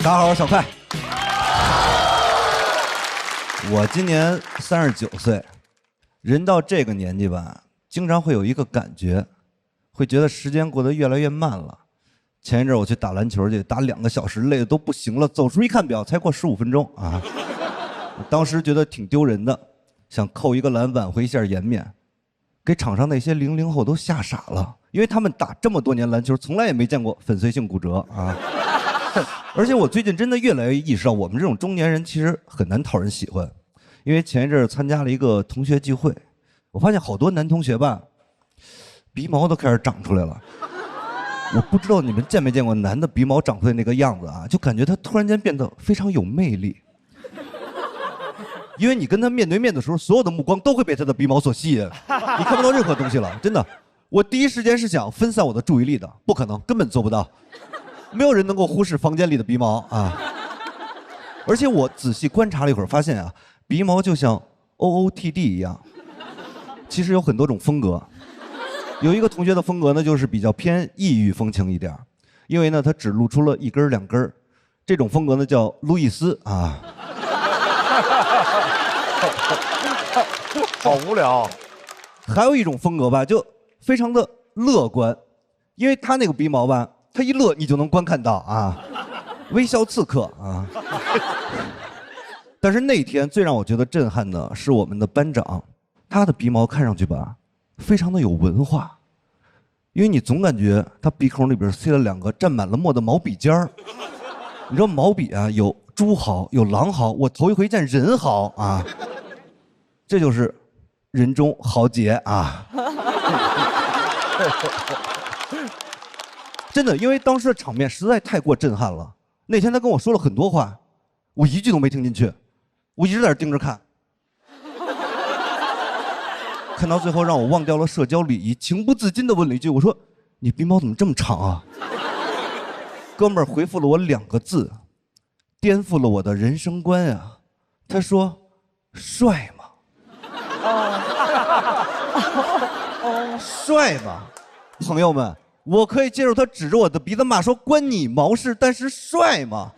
大家好，我是小快。我今年39岁，人到这个年纪吧，经常会有一个感觉，会觉得时间过得越来越慢了。前一阵我去打篮球去，打2个小时，累得都不行了，走出一看表，才过15分钟啊！当时觉得挺丢人的，想扣一个篮挽回一下颜面，给场上那些00后都吓傻了，因为他们打这么多年篮球，从来也没见过粉碎性骨折啊！而且我最近真的越来越意识到，我们这种中年人其实很难讨人喜欢。因为前一阵参加了一个同学聚会，我发现好多男同学吧，鼻毛都开始长出来了。我不知道你们见没见过男的鼻毛长出来那个样子啊，就感觉他突然间变得非常有魅力。因为你跟他面对面的时候，所有的目光都会被他的鼻毛所吸引，你看不到任何东西了，真的。我第一时间是想分散我的注意力的，不可能，根本做不到。没有人能够忽视房间里的鼻毛啊！而且我仔细观察了一会儿，发现啊，鼻毛就像 OOTD 一样，其实有很多种风格。有一个同学的风格呢，就是比较偏异域风情一点，因为呢，他只露出了1根2根，这种风格呢叫路易斯啊。好无聊。还有一种风格吧，就非常的乐观，因为他那个鼻毛吧。他一乐，你就能观看到啊，微笑刺客啊。但是那天最让我觉得震撼的是我们的班长，他的鼻毛看上去吧，非常的有文化，因为你总感觉他鼻孔里边塞了2个沾满了墨的毛笔尖儿。你知道毛笔啊，有猪毫，有狼毫，我头一回见人毫啊，这就是人中豪杰啊。真的，因为当时的场面实在太过震撼了。那天他跟我说了很多话，我一句都没听进去，我一直在那盯着看，看到最后让我忘掉了社交礼仪，情不自禁地问了一句：“我说，你鼻毛怎么这么长啊？”哥们儿回复了我2个字，颠覆了我的人生观啊。他说：“帅吗？”帅吗？朋友们。我可以接受他指着我的鼻子骂说关你毛事，但是帅吗？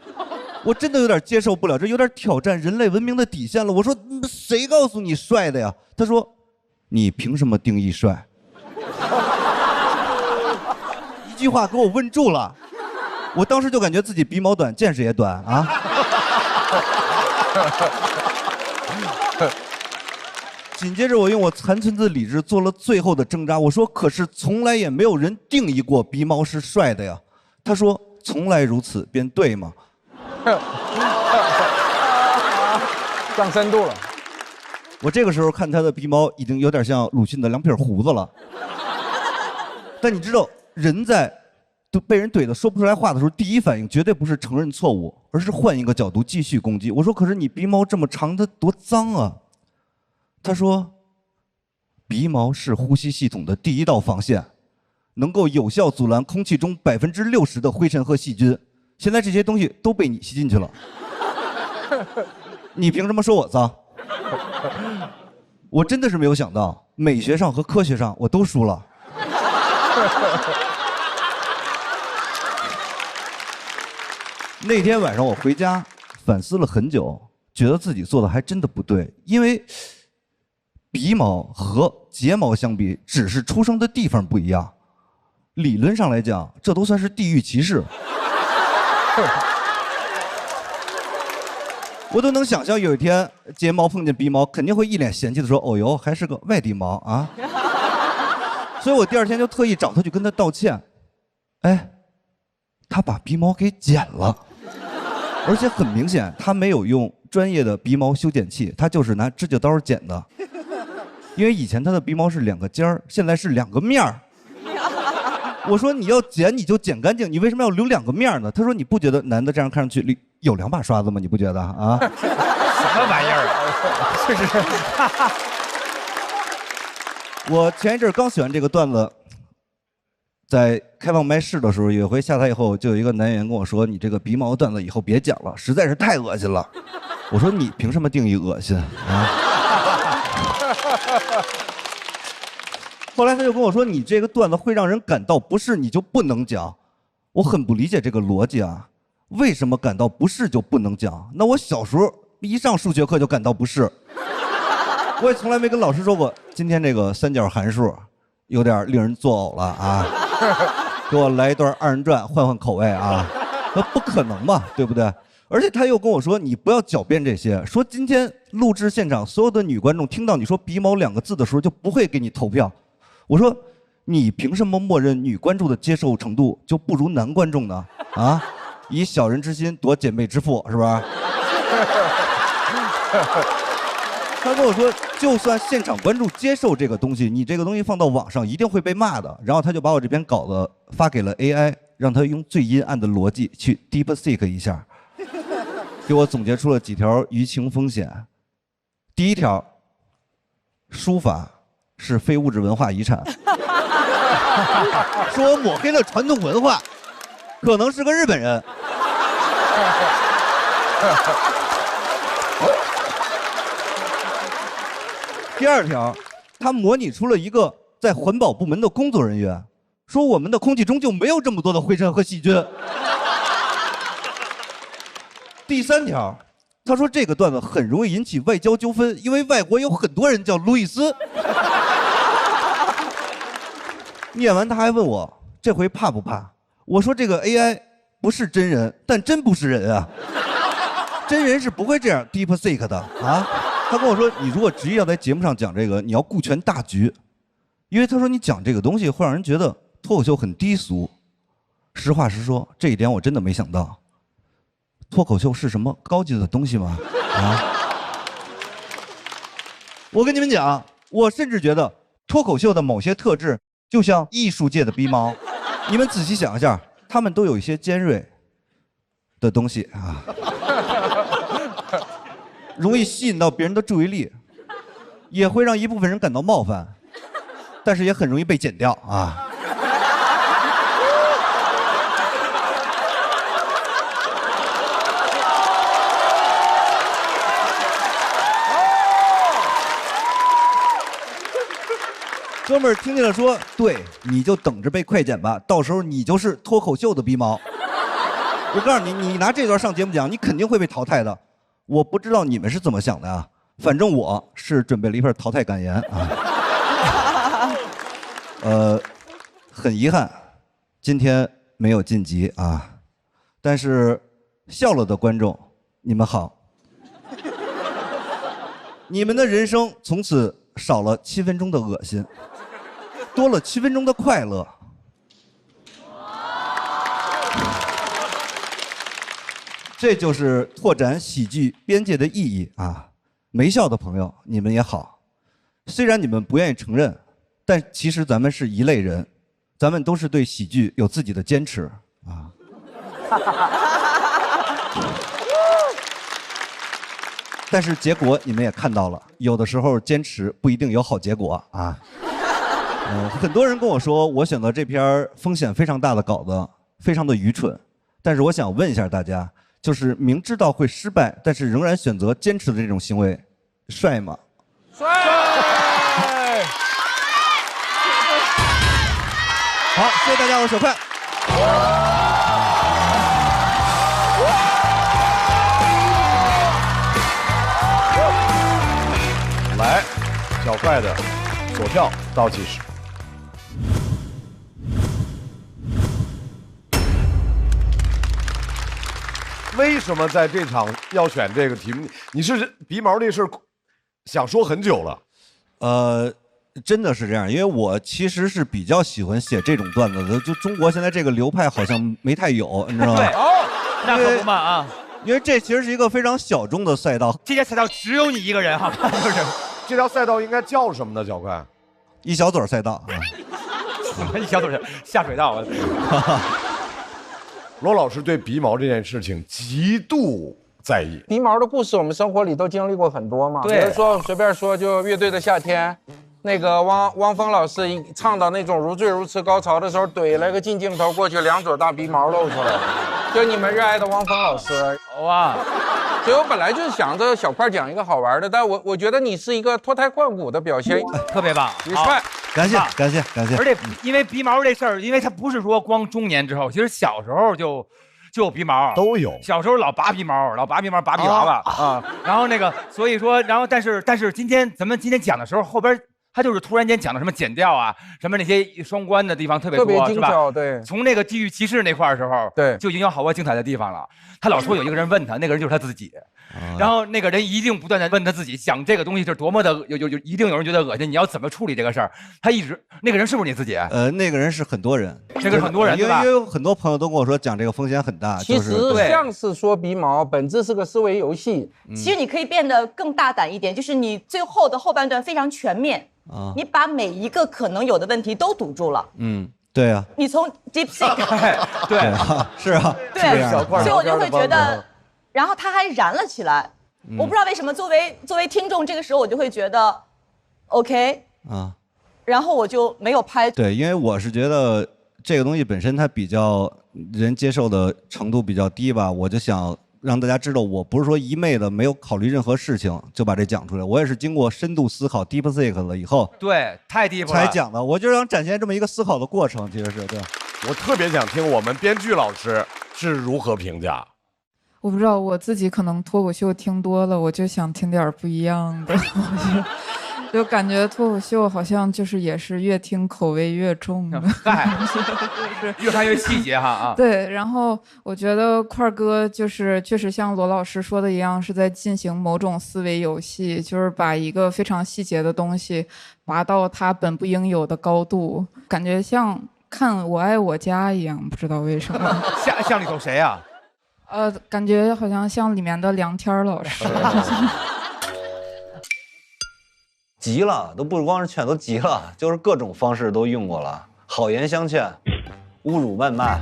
我真的有点接受不了，这有点挑战人类文明的底线了。我说谁告诉你帅的呀？他说你凭什么定义帅？一句话给我问住了，我当时就感觉自己鼻毛短，见识也短啊。紧接着我用我残存的理智做了最后的挣扎，我说可是从来也没有人定义过鼻毛是帅的呀。他说从来如此便对吗？上深度了。我这个时候看他的鼻毛已经有点像鲁迅的2撇胡子了。但你知道人在被人怼的说不出来话的时候，第一反应绝对不是承认错误，而是换一个角度继续攻击。我说可是你鼻毛这么长，它多脏啊。他说鼻毛是呼吸系统的第1道防线，能够有效阻拦空气中60%的灰尘和细菌，现在这些东西都被你吸进去了，你凭什么说我脏？我真的是没有想到，美学上和科学上我都输了。那天晚上我回家反思了很久，觉得自己做的还真的不对，因为鼻毛和睫毛相比，只是出生的地方不一样，理论上来讲，这都算是地域歧视。我都能想象有一天睫毛碰见鼻毛，肯定会一脸嫌弃的说：“哦哟，还是个外地毛啊！”所以我第2天就特意找他去跟他道歉。哎，他把鼻毛给剪了，而且很明显他没有用专业的鼻毛修剪器，他就是拿指甲刀剪的。因为以前他的鼻毛是2个尖儿，现在是2个面儿。我说你要剪你就剪干净，你为什么要留2个面儿呢？他说你不觉得男的这样看上去有2把刷子吗？你不觉得啊？什么玩意儿啊？这是。我前一阵刚写完这个段子，在开放麦试的时候，有一回下台以后，就有一个男演员跟我说：“你这个鼻毛段子以后别讲了，实在是太恶心了。”我说：“你凭什么定义恶心啊？”后来他就跟我说：“你这个段子会让人感到不适，你就不能讲。”我很不理解这个逻辑啊！为什么感到不适就不能讲？那我小时候一上数学课就感到不适，我也从来没跟老师说过，今天这个三角函数有点令人作呕了啊，给我来一段二人转，换换口味啊，那不可能嘛，对不对？而且他又跟我说，你不要狡辩这些，说今天录制现场所有的女观众听到你说鼻毛2个字的时候就不会给你投票。我说你凭什么默认女观众的接受程度就不如男观众呢？啊，以小人之心夺姐妹之腹，是吧？他跟我说，就算现场观众接受这个东西，你这个东西放到网上一定会被骂的。然后他就把我这篇稿子发给了 AI， 让他用最阴暗的逻辑去 DeepSeek 一下，给我总结出了几条舆情风险。第一条，书法是非物质文化遗产，说我抹黑了传统文化，可能是个日本人。第二条，他模拟出了一个在环保部门的工作人员，说我们的空气中就没有这么多的灰尘和细菌。第三条，他说这个段子很容易引起外交纠纷，因为外国有很多人叫路易斯。念完他还问我这回怕不怕？我说这个 AI 不是真人，但真不是人啊，真人是不会这样 DeepSeek 的啊。他跟我说，你如果执意要在节目上讲这个，你要顾全大局，因为他说你讲这个东西会让人觉得脱口秀很低俗。实话实说，这一点我真的没想到。脱口秀是什么高级的东西吗？啊！我跟你们讲，我甚至觉得脱口秀的某些特质就像艺术界的鼻毛，你们仔细想一下，他们都有一些尖锐的东西啊。容易吸引到别人的注意力，也会让一部分人感到冒犯，但是也很容易被剪掉啊。哥们儿听见了说，对，你就等着被快剪吧，到时候你就是脱口秀的鼻毛。我告诉你，你拿这段上节目讲，你肯定会被淘汰的。我不知道你们是怎么想的啊，反正我是准备了一份淘汰感言啊。很遗憾，今天没有晋级啊，但是笑了的观众，你们好，你们的人生从此少了7分钟的恶心，多了7分钟的快乐。这就是拓展喜剧边界的意义啊！没笑的朋友，你们也好，虽然你们不愿意承认，但其实咱们是一类人，咱们都是对喜剧有自己的坚持啊。但是结果你们也看到了，有的时候坚持不一定有好结果啊。很多人跟我说，我选择这篇风险非常大的稿子，非常的愚蠢。但是我想问一下大家，就是明知道会失败，但是仍然选择坚持的这种行为，帅吗？帅！好，谢谢大家，我是小快。来，小快的索票倒计时。为什么在这场要选这个题目？你是鼻毛这事儿想说很久了？真的是这样，因为我其实是比较喜欢写这种段子的。就中国现在这个流派好像没太有，你知道吗？对，那可不嘛啊！因为这其实是一个非常小众的赛道，这条赛道只有你一个人，好吧？就是这条赛道应该叫什么呢？小快，一小嘴赛道啊。一小嘴下水道。罗老师对鼻毛这件事情极度在意。鼻毛的故事，我们生活里都经历过很多嘛。对，比如说随便说，就乐队的夏天，那个汪峰老师唱到那种如醉如痴高潮的时候，怼了个近镜头过去，2撮大鼻毛露出来，就你们热爱的汪峰老师。哇！所以我本来就是想着小块讲一个好玩的，但我觉得你是一个脱胎换骨的表现，特别棒，你帅。感谢感谢感谢。而且因为鼻毛这事儿，因为它不是说光中年之后，其实小时候就有鼻毛，都有。小时候老拔鼻毛，拔鼻娃娃啊。然后那个，所以说，然后但是咱们今天讲的时候，后边他就是突然间讲的什么剪掉啊，什么那些双关的地方特别多，精巧，对。从那个地域歧视那块儿的时候，对，就已经有好多精彩的地方了。他老说有一个人问他，那个人就是他自己。然后那个人一定不断的问他自己，讲这个东西是多么的一定有人觉得恶心，你要怎么处理这个事儿？他一直那个人是不是你自己？那个人是很多人，那个很多人，因为有很多朋友都跟我说讲这个风险很大。其实像是说鼻毛，本质是个思维游戏。其实你可以变得更大胆一点，就是你最后的后半段非常全面，你把每一个可能有的问题都堵住了。对啊。你从 DeepSeek， 对，是啊，对，所以我就会觉得。然后他还燃了起来，我不知道为什么。作为听众，这个时候我就会觉得 ，OK 然后我就没有拍。对，因为我是觉得这个东西本身它比较人接受的程度比较低吧，我就想让大家知道，我不是说一昧的没有考虑任何事情就把这讲出来，我也是经过深度思考 DeepSeek 了以后，对，太 deep 了才讲的。我就想展现这么一个思考的过程，其实是对。我特别想听我们编剧老师是如何评价。我不知道，我自己可能脱口秀听多了，我就想听点不一样的。就感觉脱口秀好像就是也是越听口味越重的，越看越细节哈啊。对，然后我觉得块哥就是确实像罗老师说的一样，是在进行某种思维游戏，就是把一个非常细节的东西拔到它本不应有的高度，感觉像看《我爱我家》一样，不知道为什么。像里头谁啊？感觉好像像里面的梁天老师。急了，都不光是劝，都急了，就是各种方式都用过了，好言相劝，侮辱谩骂，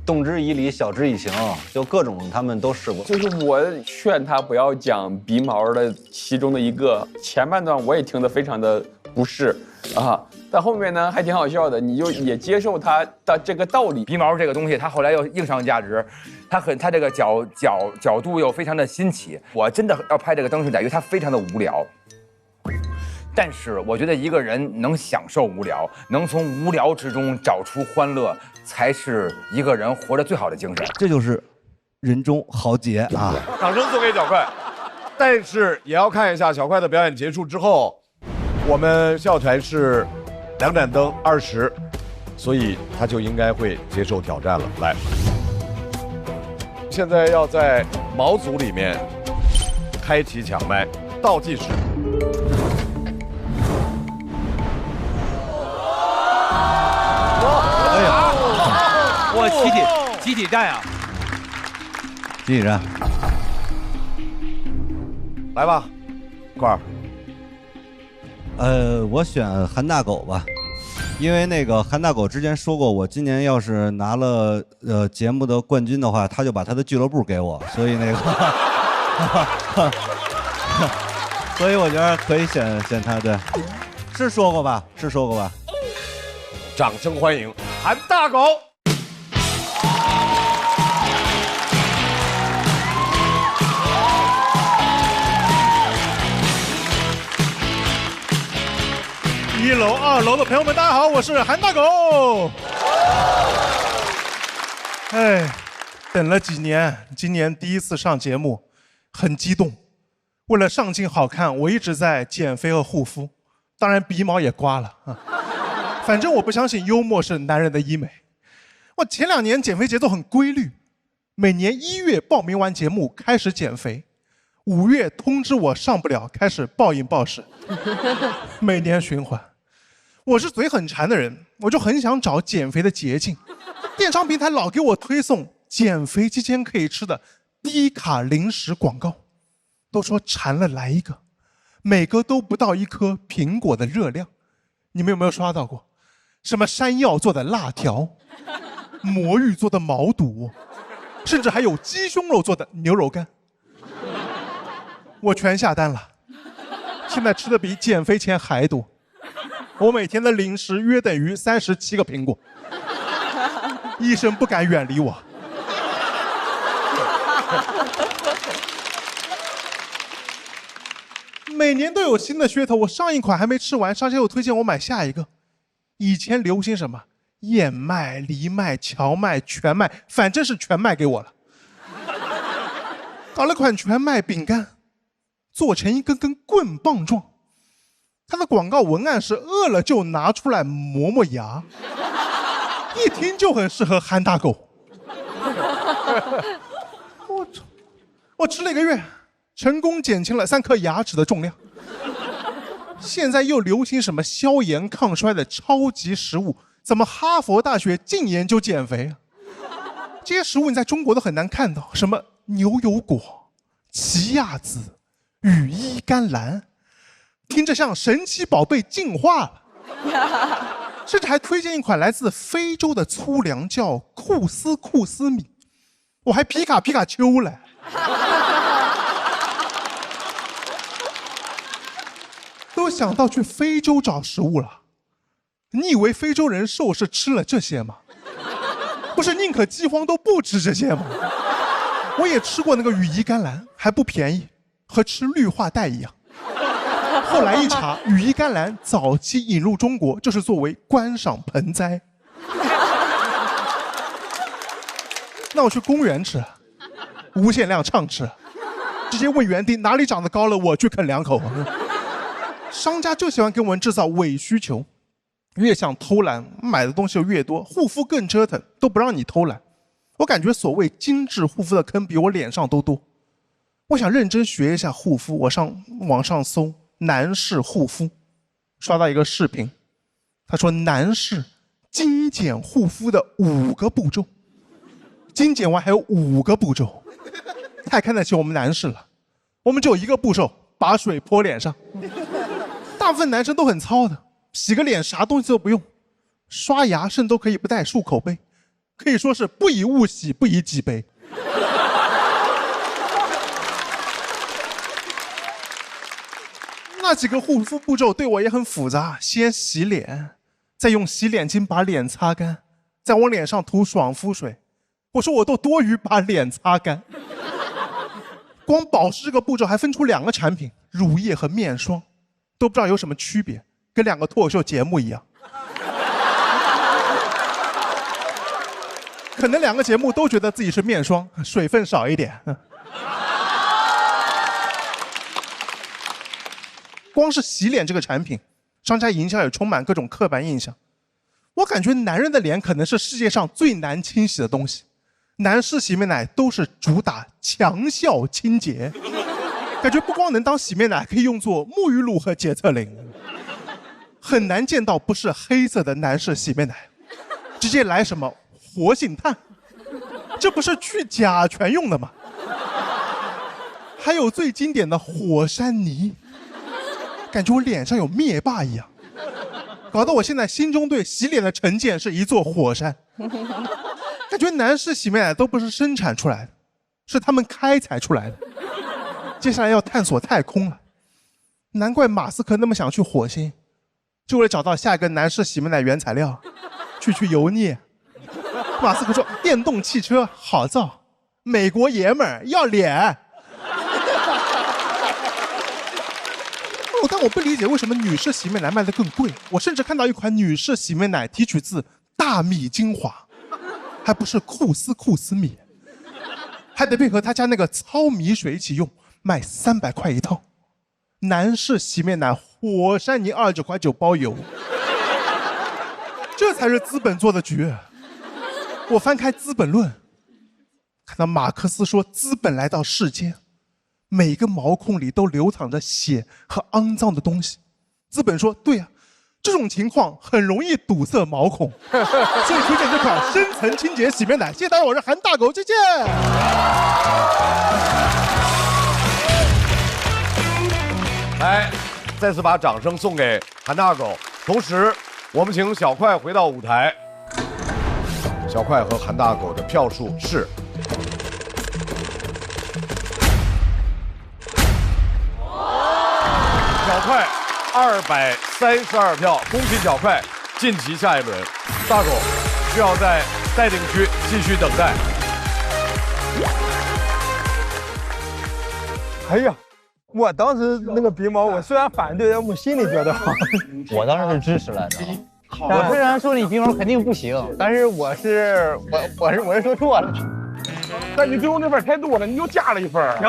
动之以理，晓之以情，就各种他们都试过。就是我劝他不要讲鼻毛的其中的一个前半段，我也听得非常的不适啊，但后面呢还挺好笑的，你就也接受他的这个道理。鼻毛这个东西，它后来又硬上价值，它这个角度又非常的新奇。我真的要拍这个灯是在于它非常的无聊。但是我觉得一个人能享受无聊，能从无聊之中找出欢乐，才是一个人活着最好的精神。这就是人中豪杰啊！掌声送给小快。但是也要看一下小快的表演结束之后，我们校团是2盏灯20，所以他就应该会接受挑战了。来，现在要在毛组里面开启抢麦倒计时。哇，集体战啊！集体战，来吧，块儿。我选韩大狗吧，因为那个韩大狗之前说过，我今年要是拿了节目的冠军的话，他就把他的俱乐部给我，所以那个，所以我觉得可以选他，对，是说过吧？是说过吧？掌声欢迎韩大狗。1楼、2楼的朋友们，大家好，我是韩大狗。哎，等了几年，今年第一次上节目，很激动。为了上镜好看，我一直在减肥和护肤，当然鼻毛也刮了啊。反正我不相信幽默是男人的医美。我前2年减肥节奏很规律，每年1月报名完节目开始减肥，5月通知我上不了，开始暴饮暴食，每年循环。我是嘴很馋的人，我就很想找减肥的捷径。电商平台老给我推送减肥期间可以吃的低卡零食广告，都说馋了来一个，每个都不到1颗苹果的热量。你们有没有刷到过？什么山药做的辣条，魔芋做的毛肚，甚至还有鸡胸肉做的牛肉干。我全下单了，现在吃的比减肥前还多。我每天的零食约等于37个苹果，医生不敢远离我。每年都有新的噱头，我上一款还没吃完，商家又推荐我买下一个。以前流行什么燕麦、藜麦、荞麦、全麦，反正是全麦给我了。搞了款全麦饼干，做成一根根棍棒状。它的广告文案是饿了就拿出来磨磨牙，一听就很适合韩大狗。我吃了1个月，成功减轻了3颗牙齿的重量。现在又流行什么消炎抗衰的超级食物，怎么哈佛大学净研究减肥啊？这些食物你在中国都很难看到，什么牛油果、奇亚籽、羽衣甘蓝，听着像神奇宝贝进化了。甚至还推荐一款来自非洲的粗粮，叫库斯库斯米，我还皮卡丘了。都想到去非洲找食物了。你以为非洲人瘦是吃了这些吗？不是宁可饥荒都不吃这些吗？我也吃过那个羽衣甘蓝，还不便宜，和吃氯化钙一样。后来一查，羽衣甘蓝早期引入中国就是作为观赏盆栽。那我去公园吃，无限量畅吃，直接问园丁哪里长得高了，我去啃2口。商家就喜欢给我们制造伪需求，越想偷懒，买的东西就越多，护肤更折腾，都不让你偷懒。我感觉所谓精致护肤的坑比我脸上都多。我想认真学一下护肤，我上网上搜男士护肤，刷到一个视频，他说男士精简护肤的5个步骤，精简完还有5个步骤，太看得起我们男士了。我们只有1个步骤，把水泼脸上。大部分男生都很糙的，洗个脸啥东西都不用，刷牙甚至都可以不带漱口杯，可以说是不以物喜，不以己悲。那几个护肤步骤对我也很复杂，先洗脸，再用洗脸巾把脸擦干，再往脸上涂爽肤水。我说我都多余把脸擦干。光保湿这个步骤还分出2个产品，乳液和面霜，都不知道有什么区别，跟2个脱口秀节目一样。可能2个节目都觉得自己是面霜，水分少一点。光是洗脸这个产品，商家营销也充满各种刻板印象。我感觉男人的脸可能是世界上最难清洗的东西，男士洗面奶都是主打强效清洁，感觉不光能当洗面奶，可以用作沐浴露和洁厕灵。很难见到不是黑色的男士洗面奶，直接来什么活性炭，这不是去甲醛用的吗？还有最经典的火山泥，感觉我脸上有灭霸一样，搞得我现在心中对洗脸的成见是一座火山。感觉男士洗面奶都不是生产出来的，是他们开采出来的。接下来要探索太空了，难怪马斯克那么想去火星，就为了找到下一个男士洗面奶原材料，去油腻。马斯克说电动汽车好造，美国爷们儿要脸。但我不理解为什么女士洗面奶卖得更贵。我甚至看到一款女士洗面奶提取自大米精华，还不是库斯米，还得配合他家那个糙米水一起用，卖300块一套。男士洗面奶火山泥29.9块包邮，这才是资本做的局。我翻开《资本论》，看到马克思说资本来到世间，每个毛孔里都流淌着血和肮脏的东西。资本说对啊，这种情况很容易堵塞毛孔，所以推荐这款深层清洁洗面奶。谢谢大家，我是韩大狗，再见。来，再次把掌声送给韩大狗。同时，我们请小快回到舞台。小快和韩大狗的票数是小快232票，恭喜小快晋级下一轮。大狗需要在待定区继续等待。哎呀，我当时那个鼻毛，我虽然反对，但我心里觉得好。我当时是支持来的。我虽然说你鼻毛肯定不行，但是我是说错了。但你最后那份太多了，你又加了一份。行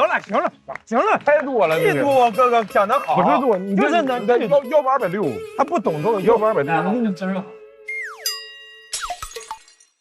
了，太多了，太多，哥哥讲得好。不是多，你就是你的要260，他不懂这个要260，